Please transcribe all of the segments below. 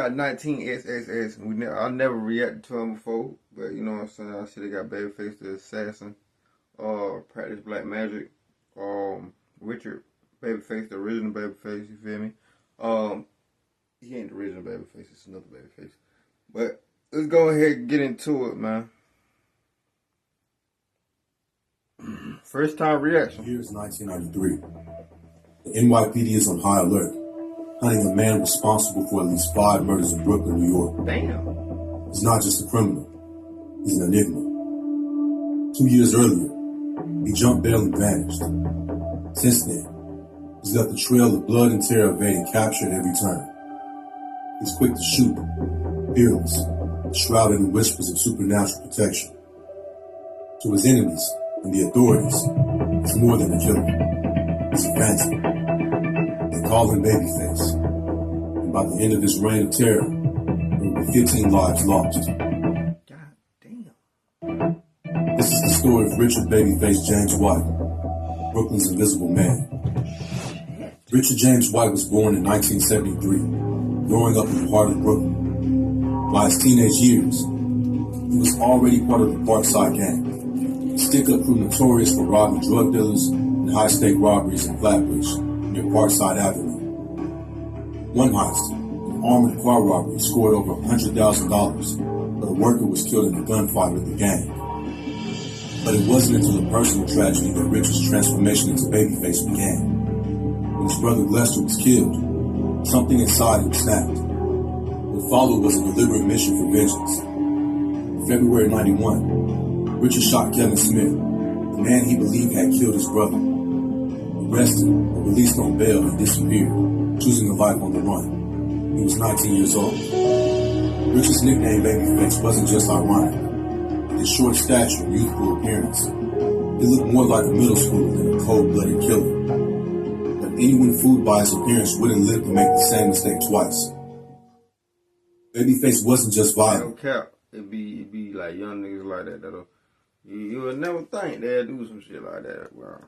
got 19XXX. I never reacted to him before, but you know what I'm saying. I see they got Babyface the Assassin, Practice Black Magic, Richard Babyface, the original Babyface. You feel me? He ain't the original Babyface. It's another Babyface. But let's go ahead and get into it, man. First time reaction. Here's 1993. The NYPD is on high alert, hunting a man responsible for at least 5 murders in Brooklyn, New York. Damn. He's not just a criminal. He's an enigma. 2 years earlier, he jumped bail and vanished. Since then, he's left a trail of blood and terror evading capture at every turn. He's quick to shoot, fearless, shrouded in whispers of supernatural protection. To his enemies and the authorities, he's more than a killer. He's a phantom. They call him Babyface. And by the end of his reign of terror, there will be 15 lives lost. God damn. This is the story of Richard Babyface JamesWhite, Brooklyn's Invisible Man. Richard James White was born in 1973, growing up in the heart of Brooklyn. By his teenage years, he was already part of the Parkside Gang, a stick-up crew notorious for robbing drug dealers and high-stake robberies in Flatbush near Parkside Avenue. One heist, an armored car robbery, scored over $100,000, but a worker was killed in a gunfight with the gang. But it wasn't until a personal tragedy that Richard's transformation into Babyface began. When his brother Lester was killed, something inside him snapped. What followed was a deliberate mission for vengeance. In February 91, Richard shot Kevin Smith, the man he believed had killed his brother. Arrested, but released on bail, he disappeared, choosing a life on the run. He was 19 years old. Richard's nickname Babyface wasn't just ironic. His short stature and youthful appearance, he looked more like a middle schooler than a cold-blooded killer. But anyone fooled by his appearance wouldn't live to make the same mistake twice. Babyface wasn't just violent. No cap. It be like young niggas like that that'll you would never think they'd do some shit like that, bro.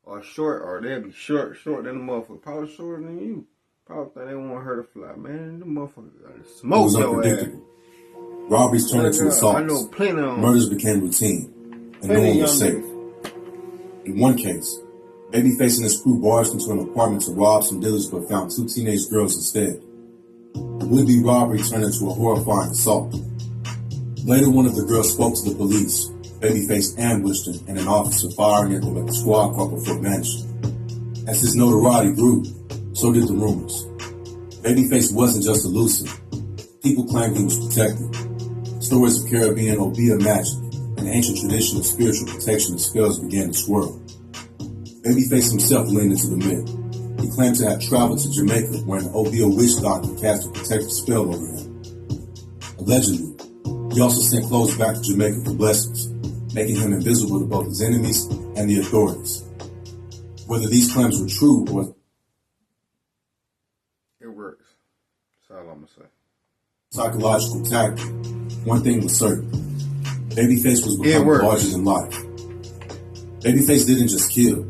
Or short, or they'd be short than the motherfucker. Probably shorter than you. Probably think they want her to fly. Man, the motherfucker got smoke your ass. Robberies turned into assaults. I know plenty of them. Murders became routine, and no one was safe. In one case, Babyface and his crew barged into an apartment to rob some dealers but found 2 teenage girls instead. The would-be robbery turned into a horrifying assault. Later, one of the girls spoke to the police. Babyface ambushed him and an officer, firing at them at the squad car before vanishing. As his notoriety grew, so did the rumors. Babyface wasn't just elusive. People claimed he was protected. Stories of Caribbean Obeah magic and ancient tradition of spiritual protection and spells began to swirl. Babyface himself leaned into the myth. He claimed to have traveled to Jamaica where an Obeah witch doctor cast a protective spell over him. Allegedly, he also sent clothes back to Jamaica for blessings, making him invisible to both his enemies and the authorities. Whether these claims were true or... It works. That's all I'm gonna say. Psychological tactic, one thing was certain. Babyface was becoming larger than life. Babyface didn't just kill.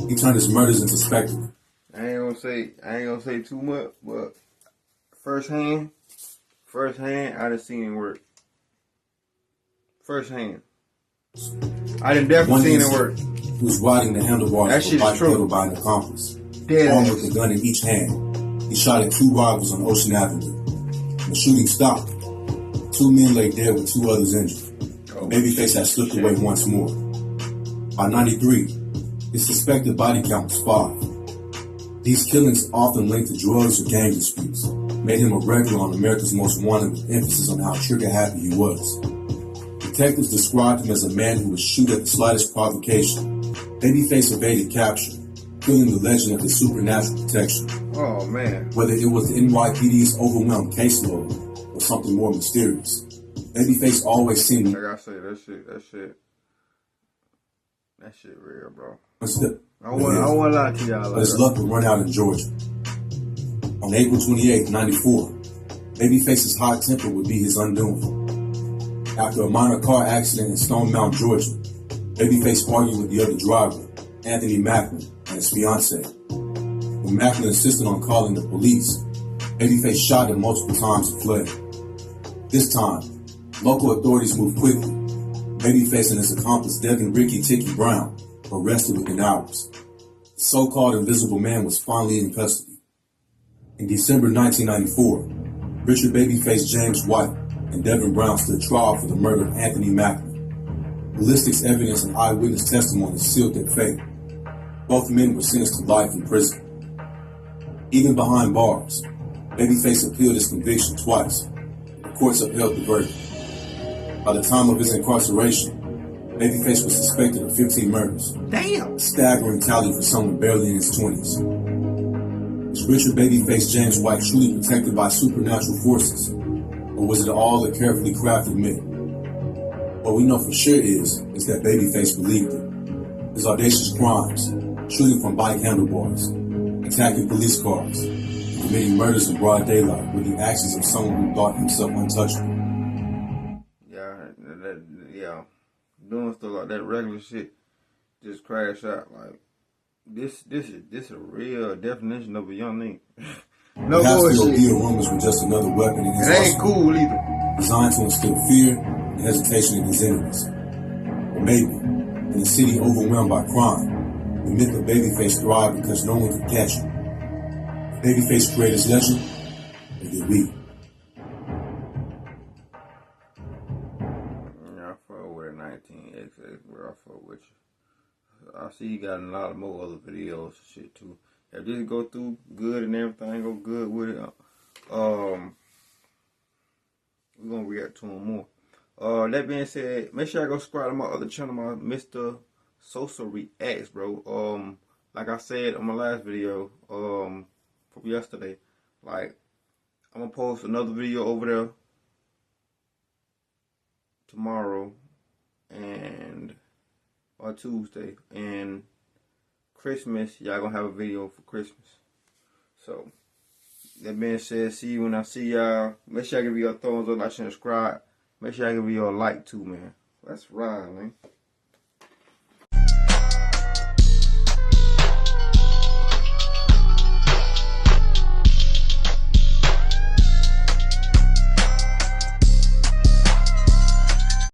He turned his murders into spectacle. I ain't gonna say too much, but firsthand, I done seen it work. Firsthand. I done definitely seen it work. He was riding the handlebars of a bike pedal by an accomplice. Armed with a gun in each hand, he shot at 2 rivals on Ocean Avenue. The shooting stopped. 2 men lay dead with 2 others injured. Babyface had slipped away once more. By 93, his suspected body count was 5. These killings, often linked to drugs or gang disputes, made him a regular on America's Most Wanted with emphasis on how trigger-happy he was. Detectives described him as a man who would shoot at the slightest provocation. Babyface evaded capture, filling the legend of his supernatural protection. Oh, man. Whether it was the NYPD's overwhelmed caseload or something more mysterious, Babyface always seemed... Like I say, that shit real, bro. I won't lie to y'all. But his luck would run out in Georgia. On April 28, 94, Babyface's hot temper would be his undoing. After a minor car accident in Stone Mountain, Georgia, Babyface argued with the other driver, Anthony Macklin, and his fiancée. When Macklin insisted on calling the police, Babyface shot him multiple times and fled. This time, local authorities moved quickly. Babyface and his accomplice Devin Ricky Tiki Brown were arrested within hours. The so-called Invisible Man was finally in custody. In December 1994, Richard Babyface James White and Devin Brown stood trial for the murder of Anthony Macklin. Ballistics evidence and eyewitness testimony sealed their fate. Both men were sentenced to life in prison. Even behind bars, Babyface appealed his conviction twice. The courts upheld the verdict. By the time of his incarceration, Babyface was suspected of 15 murders. Damn! A staggering tally for someone barely in his 20s. Was Richard Babyface James White truly protected by supernatural forces? Or was it all a carefully crafted myth? What we know for sure is that Babyface believed it. His audacious crimes, shooting from bike handlebars, attacking police cars, and committing murders in broad daylight were the actions of someone who thought himself untouchable. Yeah, doing stuff like that regular shit, just crash out. Like this is a real definition of a young nigga. No bullshit. The rumors were just another weapon in his arsenal. It ain't cool either. Designed to instill fear and hesitation in his enemies. Or maybe, in a city overwhelmed by crime, the myth of Babyface thrived because no one could catch him. Babyface created his legend, or did we? I fuck with a 19XX, bro. I fuck with you. I see you got a lot of more other videos and shit too. If this go through good and everything go good with it, we're gonna react to him more. That being said, make sure I go subscribe to my other channel, my Mr. Sosa Reacts, bro. Like I said on my last video, from yesterday, like I'm gonna post another video over there tomorrow or Tuesday, and Christmas, y'all gonna have a video for Christmas. So, that being said, see you when I see y'all. Make sure I give you a thumbs up, like, and subscribe. Make sure I give you a like too, man. Let's ride, man.